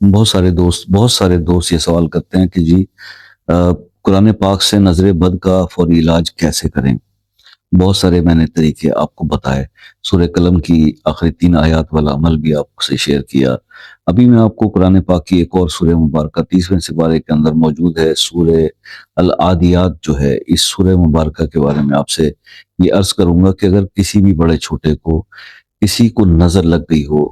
بہت سارے دوست یہ سوال کرتے ہیں کہ جی قرآن پاک سے نظر بد کا فوری علاج کیسے کریں۔ بہت سارے میں نے طریقے آپ کو بتائے، سورہ قلم کی آخری 3 آیات والا عمل بھی آپ سے شیئر کیا۔ ابھی میں آپ کو قرآن پاک کی ایک اور سورہ مبارکہ 30ویں سپارے کے اندر موجود ہے، سورہ العادیات جو ہے، اس سورہ مبارکہ کے بارے میں آپ سے یہ عرض کروں گا کہ اگر کسی بھی بڑے چھوٹے کو کسی کو نظر لگ گئی ہو،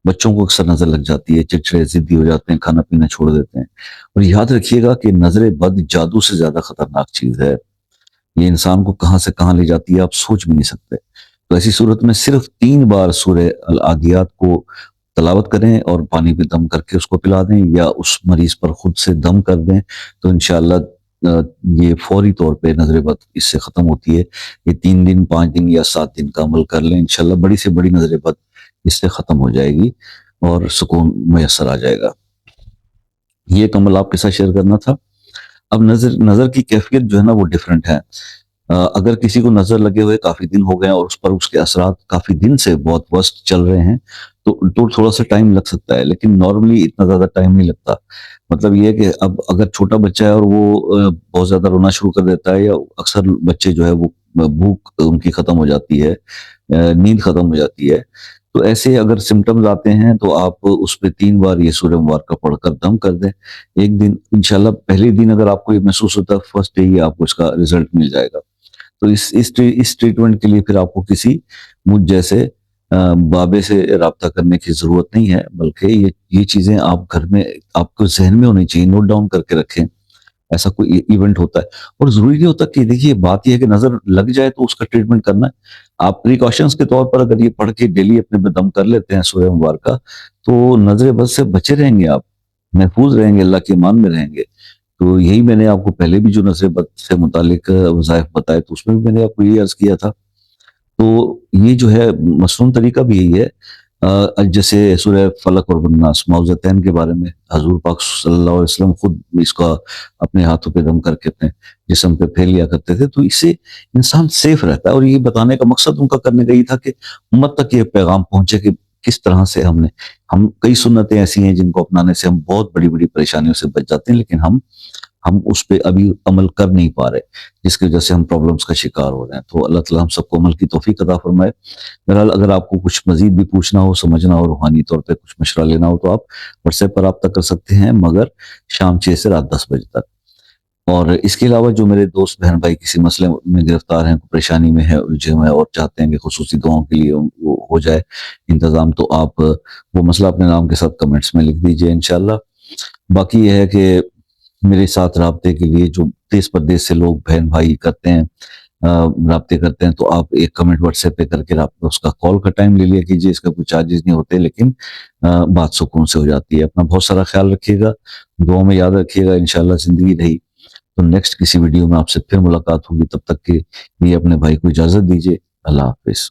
بچوں کو اکثر نظر لگ جاتی ہے، چڑچڑے ضدی ہو جاتے ہیں، کھانا پینا چھوڑ دیتے ہیں، اور یاد رکھیے گا کہ نظر بد جادو سے زیادہ خطرناک چیز ہے۔ یہ انسان کو کہاں سے کہاں لے جاتی ہے آپ سوچ بھی نہیں سکتے۔ تو ایسی صورت میں صرف 3 بار سورہ العادیات کو تلاوت کریں اور پانی پہ دم کر کے اس کو پلا دیں، یا اس مریض پر خود سے دم کر دیں، تو انشاءاللہ یہ فوری طور پہ نظر بد اس سے ختم ہوتی ہے۔ یہ 3 دن 5 دن یا 7 دن کا عمل کر لیں، انشاءاللہ بڑی سے بڑی نظر بد اس سے ختم ہو جائے گی اور سکون میسر آ جائے گا۔ یہ ایک عمل آپ کے ساتھ شیئر کرنا تھا۔ اب نظر کی کیفیت جو ہے نا وہ ڈیفرنٹ ہے۔ اگر کسی کو نظر لگے ہوئے کافی دن ہو گئے اور اس پر اس کے اثرات کافی دن سے بہت وسط چل رہے ہیں تو تھوڑا سا ٹائم لگ سکتا ہے، لیکن نارملی اتنا زیادہ ٹائم نہیں لگتا۔ مطلب یہ ہے کہ اب اگر چھوٹا بچہ ہے اور وہ بہت زیادہ رونا شروع کر دیتا ہے، یا اکثر بچے جو ہے وہ بھوک ان کی ختم ہو جاتی ہے، نیند ختم ہو جاتی ہے، تو ایسے اگر سمٹمز آتے ہیں تو آپ اس پہ 3 بار یہ سورہ مبارکہ پڑھ کر دم کر دیں۔ ایک دن انشاءاللہ پہلے دن اگر آپ کو یہ محسوس ہوتا ہے، فرسٹ ڈے ہی آپ کو اس کا رزلٹ مل جائے گا۔ تو اس ٹریٹمنٹ کے لیے پھر آپ کو کسی مجھ جیسے بابے سے رابطہ کرنے کی ضرورت نہیں ہے، بلکہ یہ چیزیں آپ گھر میں آپ کو ذہن میں ہونی چاہیے، نوٹ ڈاؤن کر کے رکھیں۔ ایسا کوئی ایونٹ ہوتا ہے اور ضروری نہیں ہوتا کہ دیکھیے بات یہ ہے کہ نظر لگ جائے تو اس کا ٹریٹمنٹ کرنا ہے۔ آپ پریکاشنز کے طور پر اگر یہ پڑھ کے ڈیلی اپنے میں دم کر لیتے ہیں سورہ مبارکہ، تو نظر بد سے بچے رہیں گے، آپ محفوظ رہیں گے، اللہ کے امان میں رہیں گے۔ تو یہی میں نے آپ کو پہلے بھی جو نظر بد سے متعلق وظائف بتائے تو اس میں بھی میں نے آپ کو یہ عرض کیا تھا۔ تو یہ جو ہے مصنون طریقہ بھی یہی ہے۔ جیسے سورہ فلق اور الناس معوذتین کے بارے میں حضور پاک صلی اللہ علیہ وسلم خود اس کا اپنے ہاتھوں پہ دم کر کے اپنے جسم پہ پھیر لیا کرتے تھے، تو اس سے انسان سیف رہتا ہے۔ اور یہ بتانے کا مقصد ان کا کرنے کا یہ تھا کہ امت تک یہ پیغام پہنچے کہ کس طرح سے ہم کئی سنتیں ایسی ہیں جن کو اپنانے سے ہم بہت بڑی بڑی پریشانیوں سے بچ جاتے ہیں، لیکن ہم اس پہ ابھی عمل کر نہیں پا رہے، جس کی وجہ سے ہم پرابلمس کا شکار ہو رہے ہیں۔ تو اللہ تعالیٰ ہم سب کو عمل کی توفیق عطا فرمائے۔ بہرحال اگر آپ کو کچھ مزید بھی پوچھنا ہو، سمجھنا ہو، روحانی طور پہ کچھ مشورہ لینا ہو، تو آپ واٹس ایپ پر رابطہ کر سکتے ہیں، مگر شام 6 سے رات 10 بجے تک۔ اور اس کے علاوہ جو میرے دوست بہن بھائی کسی مسئلے میں گرفتار ہیں، پریشانی میں ہے، الجھے ہوئے ہیں اور چاہتے ہیں کہ خصوصی دعاؤں کے لیے وہ ہو جائے انتظام، تو آپ وہ مسئلہ اپنے نام کے ساتھ کمنٹس میں لکھ دیجئے انشاءاللہ۔ باقی یہ ہے کہ میرے ساتھ رابطے کے لیے جو دیس پردیس سے لوگ بہن بھائی کرتے ہیں، رابطے کرتے ہیں، تو آپ ایک کمنٹ واٹس ایپ پہ کر کے رابطہ، اس کا کال کا ٹائم لے لیا کیجیے، اس کا کوئی چارجز نہیں ہوتے، لیکن بات سکون سے ہو جاتی ہے۔ اپنا بہت سارا خیال رکھیے گا، دعاؤں میں یاد رکھیے گا، انشاءاللہ زندگی رہی تو نیکسٹ کسی ویڈیو میں آپ سے پھر ملاقات ہوگی۔ تب تک کے لیے اپنے بھائی کو اجازت دیجیے۔ اللہ حافظ۔